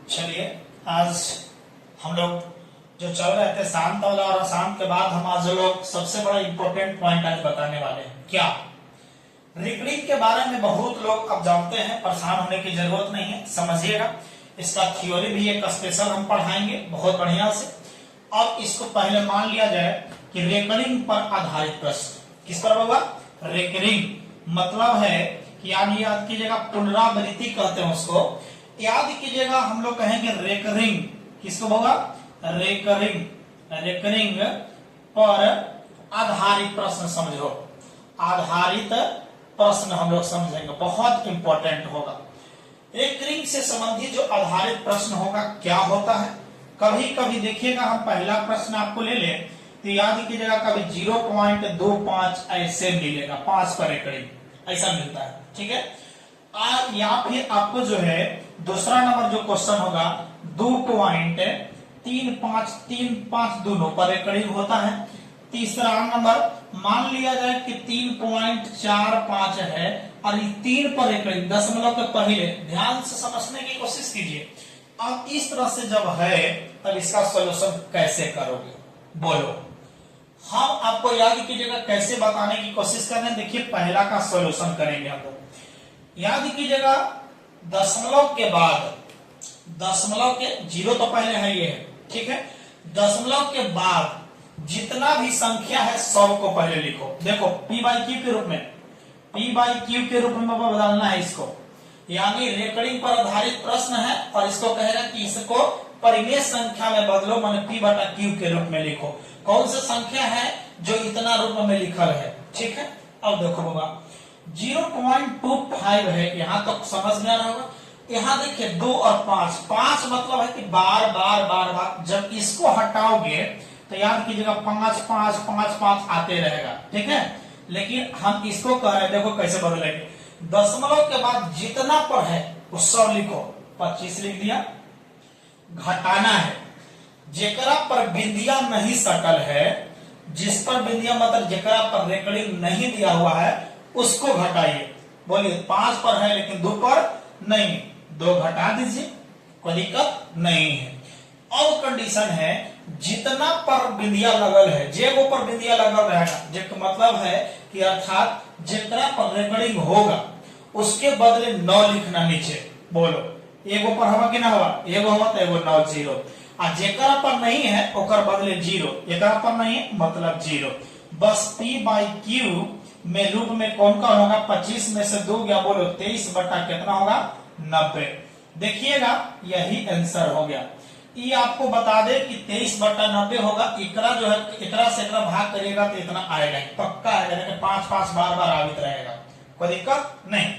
चलिए आज हम लोग जो चल रहे थे शांत वाला और अशांत के बाद हम आज लोग सबसे बड़ा इंपॉर्टेंट पॉइंट आज बताने वाले हैं। क्या रिकरिंग के बारे में बहुत लोग अब जानते हैं, परेशान होने की जरूरत नहीं है, समझिएगा। इसका थ्योरी भी एक स्पेशल हम पढ़ाएंगे बहुत बढ़िया से। और इसको पहले मान लिया जाए कि रेकरिंग पर आधारित प्रश्न किस पर होगा? रेकरिंग मतलब है कि याद कीजिएगा, पुनरावृत्ति कहते हैं उसको। याद कीजिएगा, हम लोग कहेंगे रेकरिंग किसको होगा? रेकरिंग पर आधारित प्रश्न समझो। आधारित प्रश्न हम लोग समझेंगे, बहुत इंपॉर्टेंट होगा। रेकरिंग से संबंधित जो आधारित प्रश्न होगा क्या होता है? कभी कभी देखिएगा, हम पहला प्रश्न आपको ले ले तो याद कीजिएगा, कभी 0.25 ऐसे मिलेगा, 5 पर रेकरिंग ऐसा मिलता है, ठीक है। या फिर आपको जो है दूसरा नंबर जो क्वेश्चन होगा 2.35 दोनों पर रेकरिंग होता है। तीसरा नंबर मान लिया जाए कि 3.45 है और ये 3 पर रेकरिंग, दशमलव के पहले, ध्यान से समझने की कोशिश कीजिए। अब इस तरह से जब है तब इसका सॉल्यूशन कैसे करोगे? बोलो। हम आपको याद कीजिएगा कैसे बताने की कोशिश कर रहे हैं। देखिए पहला का सॉल्यूशन करेंगे हम लोग। याद कीजिएगा, दशमलव के बाद, दशमलव के 0 तो पहले है ये, ठीक है। दशमलव के बाद जितना भी संख्या है सब को पहले लिखो। देखो p/q के रूप में, p/q के रूप में बदलना है इसको। यानी रेकरिंग पर आधारित प्रश्न है और इसको कहेगा कि इसको परिमेय संख्या में बदलो, माने p/q के रूप में लिखो। कौन सी संख्या है जो इतना रूप में लिखल है, ठीक है। अब देखो बाबा 0.25 है, यहां तक समझ में आ रहा होगा। यहां देखिए 2 और 5 मतलब है कि बार बार जब इसको हटाओगे तो याद कीजिएगा 5 आते रहेगा, ठीक है। लेकिन हम इसको कह रहे हैं, देखो कैसे बदलेंगे। दशमलव के बाद जितना पर है वो सब लिखो, 25 लिख दिया। घटाना है, जेकरा पर बिंदिया नहीं सटल है, जिस पर बिंदिया मतलब जेकरा पर रेकरिंग नहीं दिया हुआ है उसको घटाइए। बोलिए 5 पर है लेकिन 2 पर नहीं, 2 घटा दीजिए, कोई दिक्कत नहीं है। और कंडीशन है जितना पर बिंदिया लगल है, जेगो पर बिंदिया लगल रहेगा, जेक मतलब है कि अर्थात जेकरा पर रेकरिंग होगा उसके बदले 9 लिखना नीचे। बोलो एगो पर हवा कि ना हवा? एगो हवा तो एगो 9 0। आ जेकरा पर नहीं है ओकर बदले 0, एकरा पर नहीं है मतलब 0। बस p/q में रूप में कौन कौन होगा? 25 में से 2 गया, बोलो 23 बटा कितना होगा? 90। देखिएगा यही आंसर हो गया। ये आपको बता दे कि 23/90 होगा। एकरा जो है एकरा से एकरा भाग करिएगा तो इतना आएगा, पक्का आएगा, 5 बार आवित रहेगा, कोई दिक्कत नहीं।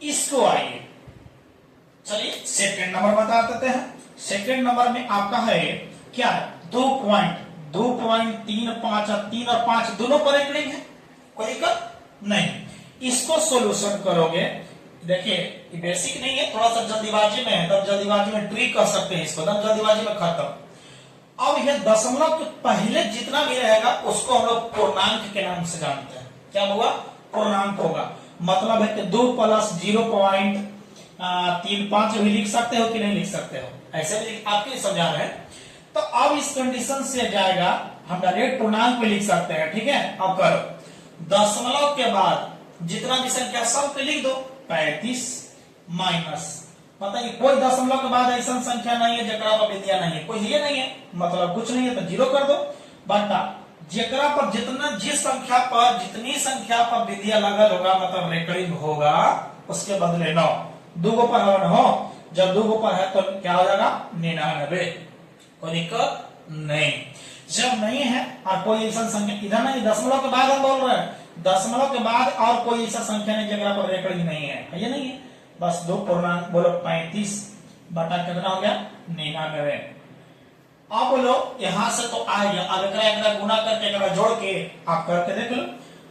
इसको आइए चलिए सेकंड नंबर बता देते हैं। सेकंड नंबर में आपका है क्या? 2.35 और 3 और 5 दोनों पर रेकरिंग है, कोई दिक्कत नहीं। इसको सोल्यूशन करोगे, देखिए बेसिक नहीं है, थोड़ा सा जल्दीबाजी में है, तब जल्दीबाजी में ट्रिक कर सकते हैं इसको, तब जल्दीबाजी में खत्म। अब यह दशमलव के पहले जितना भी रहेगा उसको हम लोग पूर्णांक के नाम से जानते हैं। क्या होगा? पूर्णांक होगा। मतलब है कि 2 + 0.35 भी लिख सकते हो कि नहीं लिख सकते हो, ऐसे भी आपके लिए समझा रहे हैं। तो अब इस कंडीशन से जाएगा, हम डायरेक्ट पूर्णांक में लिख सकते हैं, ठीक है। अब करो, दशमलव के बाद जितना भी संख्या सब पे लिख दो, 35 माइनस, मतलब कोई दशमलव के बाद ऐसा संख्या नहीं है जेकरा पर बिंदिया नहीं है, कोई ये नहीं है मतलब कुछ नहीं है तो 0 कर दो, बटा जेकरा पर जितना जिस संख्या पर जितनी संख्या पर बिंदिया लगल होगा मतलब रेकरिंग होगा उसके बदले 9। 2 पर हो, जब 2 पर है तो क्या हो जाएगा? 99, कोई दिक्कत नहीं। जब नहीं है और कोई ऐसा संख्या इधर नहीं, दशमलव के बाद हम बोल रहे हैं, दशमलव के बाद और कोई ऐसा संख्या नहीं जगह पर रेकरिंग नहीं है, ये नहीं है। बस 2 पूर्णांक, बोलो 35 बटा कितना हो गया? 99। अब बोलो यहां से तो आ गया, अब एकरा गुना करके एकरा जोड़ के आप करके देख लो,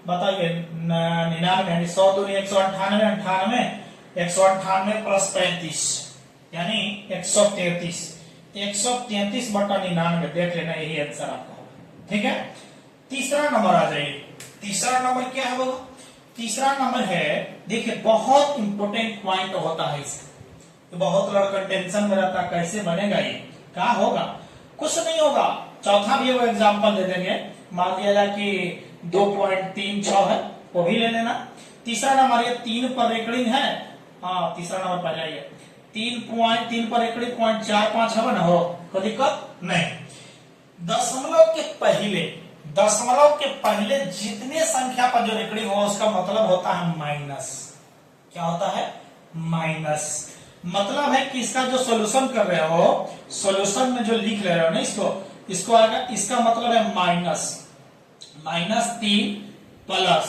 बताइए 99 100 दूनी 198, 198 प्लस 35 यानी 133, 133 बटा 99, देख लेना यही आंसर आपका होगा, ठीक है। तीसरा नंबर आ जाइए। तीसरा नंबर क्या है बाबा? तीसरा नंबर है, देखिए बहुत इंपोर्टेंट पॉइंट होता है इसका। तो बहुत लड़का टेंशन में रहता कैसे बनेगा ये, क्या होगा, कुछ नहीं होगा। चौथा भी वो एग्जांपल दे देंगे, मान लिया जाए कि 2.36 है, वो भी ले लेना। तीसरा नंबर ये 3 पर रेकड़िंग है, हाँ तीसरा नंबर पर जाइए, 3 पर रेकड़िंग 0.45 है ना, हो कोई दिक्कत नहीं। दशमलव के पहले जितने संख्या पर जो रेकड़िंग हो उसका मतलब होता है माइनस। क्या होता है, माइनस। मतलब है कि इसका जो सॉल्यूशन कर रहे हो, सॉल्यूशन में जो लिख ले रहे हो ना इसको आएगा, इसका मतलब है -3 प्लस,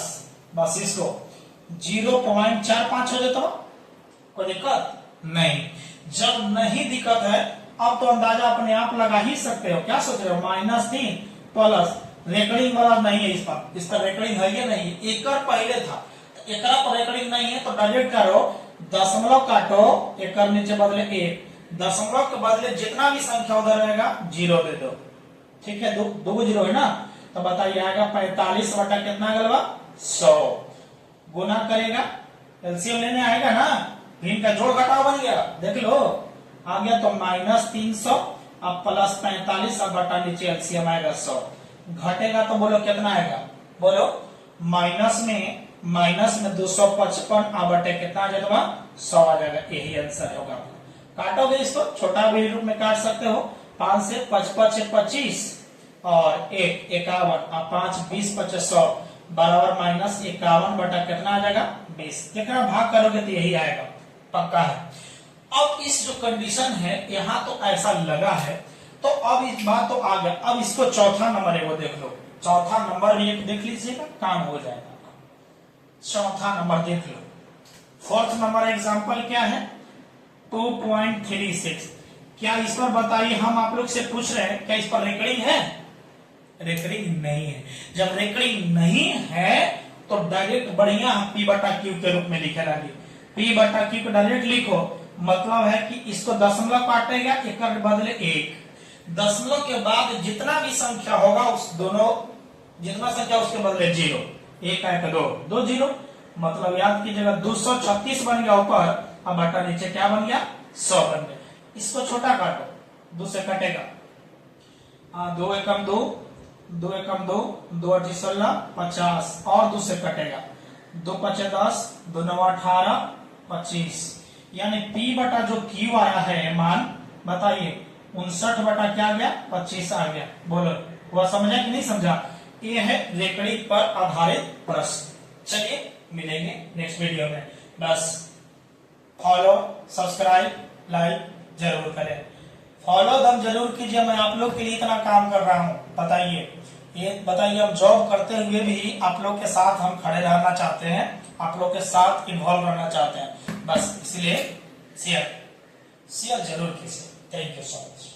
बस इसको 0.45 हो जाता, कोई दिक्कत नहीं। जब नहीं दिक्कत है, अब तो अंदाजा अपने आप लगा ही सकते हो। क्या सोच रहे हो, -3 प्लस रेकड़िंग वाला नहीं है, इस पर रेकड़िंग है या नहीं, एकड़ पहले था, एकड़ा पर रेकड़िंग नहीं है, तो डायरेक्ट करो, दशमलव काटो, एकड़ नीचे बदले 1, दशमलव के बदले जितना भी संख्या उधर रहेगा 0 दे दो, ठीक है, दो 0 है ना, तो बताइए आएगा 45 बटा कितना गलवा 100, गुना करेगा, एलसीएम लेने आएगा ना, भिन्न का जोड़ घटाव बन गया, देख लो आ गया, तो -300 अब प्लस 45 अब बटा नीचे एलसीएम आएगा 100, घटेगा तो बोलो कितना आएगा, बोलो माइनस में 255 अब बटे कितना आ जाएगा 100 आ जाएगा, यही आंसर होगा। काटोगे इसको, छोटा भी रूप में काट सकते हो, 5 से 55 25 और 1 51 और 5 20 25 100 बराबर -51 बटा कितना आ जाएगा 20, कितना भाग करोगे तो यही आएगा, पक्का है। अब इस जो कंडीशन है यहाँ तो ऐसा लगा है, तो अब इस बात तो आ गया, अब इसको चौथा नंबर है वो देख लो, चौथा नंबर भी एक देख लीजिएगा, काम हो जाएगा। चौथा नंबर देख लो, फोर्थ नंबर एग्जांपल क्या है 2.36, क्या इस पर बताइए, हम आप लोग से पूछ रहे हैं क्या इस पर रेकड़िंग है, रेकड़िंग नहीं है। जब रेकड़िंग नहीं है तो डायरेक्ट बढ़िया P बटा Q के रूप में लिखे रहेंगे, P बटा Q को डायरेक्ट लिखो, मतलब है कि इसको दशमलव काटेगा, एकड़ के बदले 1, दशमलव के बाद जितना भी संख्या होगा उस दोनों, जितना संख्या उसके बदले 0, 1 आएगा 2 0, मतलब याद कीजिएगा 236 बन गया ऊपर, अब बटा नीचे क्या बन गया 100 बन गया। इसको छोटा काटो, 2 से कटेगा, 2 एकम 2, 2 एकम 2, 2 8 16 50 और 2 से कटेगा, 2 5 10, 2 9 18 25, यानी P बटा जो Q आया है मान, बताइए 59 बटा क्या आ गया 25 आ गया। बोलो वह समझा कि नहीं समझा, ये है रेकड़िंग पर आधारित प्रश्न। चलिए मिलेंगे नेक्स्ट वीडियो में, बस फॉलो सब्सक्राइब लाइक जरूर करें, फॉलो दम जरूर कीजिए, मैं आप लोग के लिए इतना काम कर रहा हूँ, बताइए हम जॉब करते हुए भी आप लोग के साथ हम खड़े रहना चाहते हैं, आप लोग के साथ इन्वॉल्व रहना चाहते हैं, बस इसलिए शेयर जरूर कीजिए। Thank you so much.